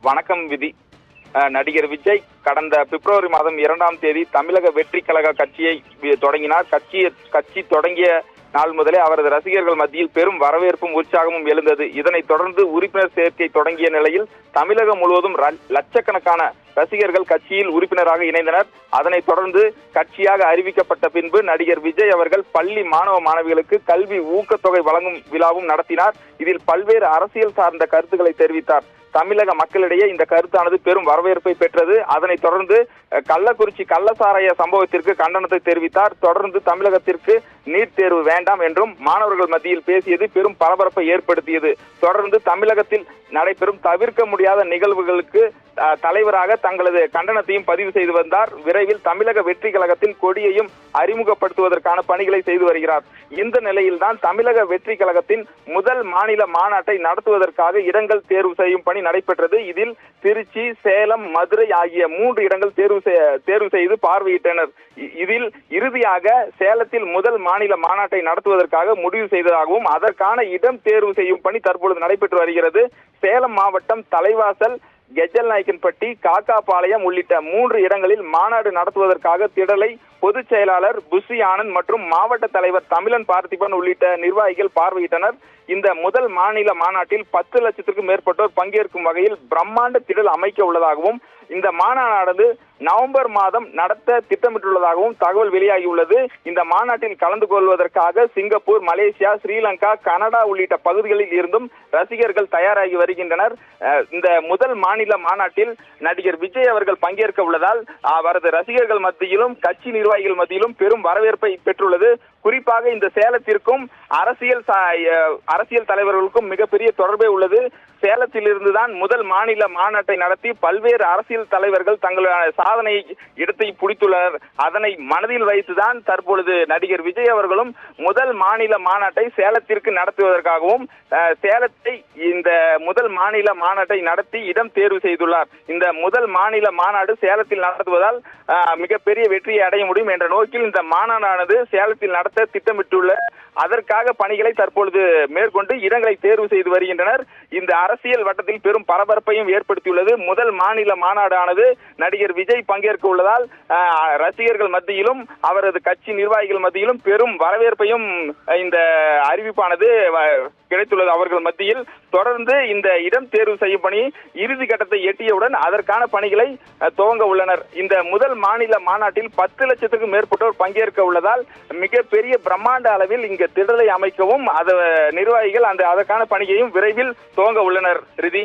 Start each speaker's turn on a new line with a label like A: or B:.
A: வணக்கம் விதி. நடிகர் விஜய் கடந்த பிப்ரவரி மாதம் 2ஆம் தேதி தமிழக வெற்றி கழக கட்சியை தொடங்கினார். கட்சி தொடங்கிய நாள் முதலே அவரது ரசிகர்கள் மத்தியில் பெரும் வரவேற்பும் உற்சாகமும் எழுந்தது. இதனைத் தொடர்ந்து உறுப்பினர் சேர்க்கை தொடங்கிய நிலையில் தமிழகம் முழுவதும் லட்சக்கணக்கான ரசிகர்கள் கட்சியில் உறுப்பினராக இணைந்தனர். அதனைத் தொடர்ந்து கட்சியாக அறிவிக்கப்பட்ட பின்பு நடிகர் விஜய் அவர்கள் பள்ளி மாணவ மாணவிகளுக்கு கல்வி ஊக்கத்தொகை வழங்கும் விழாவும் நடத்தினார். இதில் பல்வேறு அரசியல் சார்ந்த கருத்துக்களை தெரிவித்தார். தமிழக மக்களிடையே இந்த கருத்தானது பெரும் வரவேற்பை பெற்றது. அதனைத் தொடர்ந்து கள்ளக்குறிச்சி கள்ளசாராய சம்பவத்திற்கு கண்டனத்தை தெரிவித்தார். தொடர்ந்து தமிழகத்திற்கு நீட் தேர்வு வேண்டாம் என்றும் மாணவர்கள் மத்தியில் பேசியது பெரும் பரபரப்பை ஏற்படுத்தியது. தொடர்ந்து தமிழகத்தில் நடைபெறும் தவிர்க்க முடியாத நிகழ்வுகளுக்கு தலைவராக தங்களது கண்டனத்தையும் பதிவு செய்து வந்தார். விரைவில் தமிழக வெற்றி கழகத்தின் கொடியையும் அறிமுகப்படுத்துவதற்கான பணிகளை செய்து வருகிறார். இந்த நிலையில்தான் தமிழக வெற்றி கழகத்தின் முதல் மாநில மாநாட்டை நடத்துவதற்காக இடங்கள் தேர்வு செய்யும் பணி நடைபெற்றது. இதில் திருச்சி, சேலம், மதுரை ஆகிய 3 இடங்கள் தேர்வு செய்து பார்வையிட்டனர். இதில் இறுதியாக சேலத்தில் முதல் மாநில மாநாட்டை நடத்துவதற்காக முடிவு செய்ததாகவும் அதற்கான இடம் தேர்வு செய்யும் பணி தற்பொழுது நடைபெற்று வருகிறது. சேலம் மாவட்டம் தலைவாசல், கெஜல் நாயக்கன்பட்டி, காக்காபாளையம் உள்ளிட்ட 3 இடங்களில் மாநாடு நடத்துவதற்காக திடலை பொதுச் செயலாளர் புஷி ஆனந்த் மற்றும் மாவட்ட தலைவர் தமிழன் பார்த்திபன் உள்ளிட்ட நிர்வாகிகள் பார்வையிட்டனர். இந்த முதல் மாநில மாநாட்டில் 10 லட்சத்திற்கும் மேற்பட்டோர் பங்கேற்கும் வகையில் பிரம்மாண்ட திடல் அமைக்க உள்ளதாகவும் இந்த மாநாடு நவம்பர் மாதம் நடத்த திட்டமிட்டுள்ளதாகவும் தகவல் வெளியாகியுள்ளது. இந்த மாநாட்டில் கலந்து கொள்வதற்காக சிங்கப்பூர், மலேசியா, ஸ்ரீலங்கா, கனடா உள்ளிட்ட பகுதிகளில் இருந்தும் ரசிகர்கள் தயாராகி வருகின்றனர். இந்த முதல் மாநில மாநாட்டில் நடிகர் விஜய் அவர்கள் பங்கேற்க உள்ளதால் அவரது ரசிகர்கள் மத்தியிலும் கட்சி நிர்வாகிகள் மத்தியிலும் பெரும் வரவேற்பை பெற்றுள்ளது. குறிப்பாக இந்த சேலத்திற்கும் அரசியல் தலைவர்களுக்கும் மிகப்பெரிய தொடர்பே உள்ளது. சேலத்தில் இருந்துதான் முதல் மாநில மாநாட்டை நடத்தி பல்வேறு அரசியல் தலைவர்கள் தங்களுடைய சாதனை இடத்தை பிடித்துள்ளனர். அதனை மனதில் வைத்துதான் தற்பொழுது நடிகர் விஜய் அவர்களும் முதல் மாநில மாநாட்டை சேலத்திற்கு நடத்துவதற்காகவும் சேலத்தை இந்த முதல் மாநில மாநாட்டை நடத்தி இடம் தேர்வு செய்துள்ளார். இந்த முதல் மாநில மாநாடு சேலத்தில் நடத்துவதால் மிகப்பெரிய வெற்றியை அடைய முடியும் என்ற நோக்கில் இந்த மாநாடானது சேலத்தில் நடத்த திட்டமிட்டுள்ள அதற்காக பணிகளை தற்பொழுது மேற்கொண்டு இடங்களை தேர்வு செய்து வருகின்றனர். இந்த அரசியல் வட்டத்தில் பெரும் பரபரப்பையும் ஏற்படுத்தியுள்ளது. முதல் மாநில மாநாடானது நடிகர் விஜய் பங்கேற்க உள்ளதால் ரசிகர்கள் மத்தியிலும் அவரது கட்சி நிர்வாகிகள் மத்தியிலும் பெரும் வரவேற்பையும் இந்த அறிவிப்பானது கிடைத்துள்ளது. அவர்கள் மத்தியில் தொடர்ந்து இந்த இடம் தேர்வு செய்யும் பணி இறுதி கட்டத்தை எட்டியவுடன் அதற்கான பணிகளை துவங்க உள்ளனர். இந்த முதல் மாநில மாநாட்டில் 10 லட்சத்துக்கும் மேற்பட்டோர் பங்கேற்க உள்ளதால் மிகப்பெரிய பிரம்மாண்ட அளவில் இங்கு திடலை அமைக்கவும் நிர்வாகிகள் அதற்கான பணியையும் விரைவில் துவங்க உள்ளனர். ரிதி.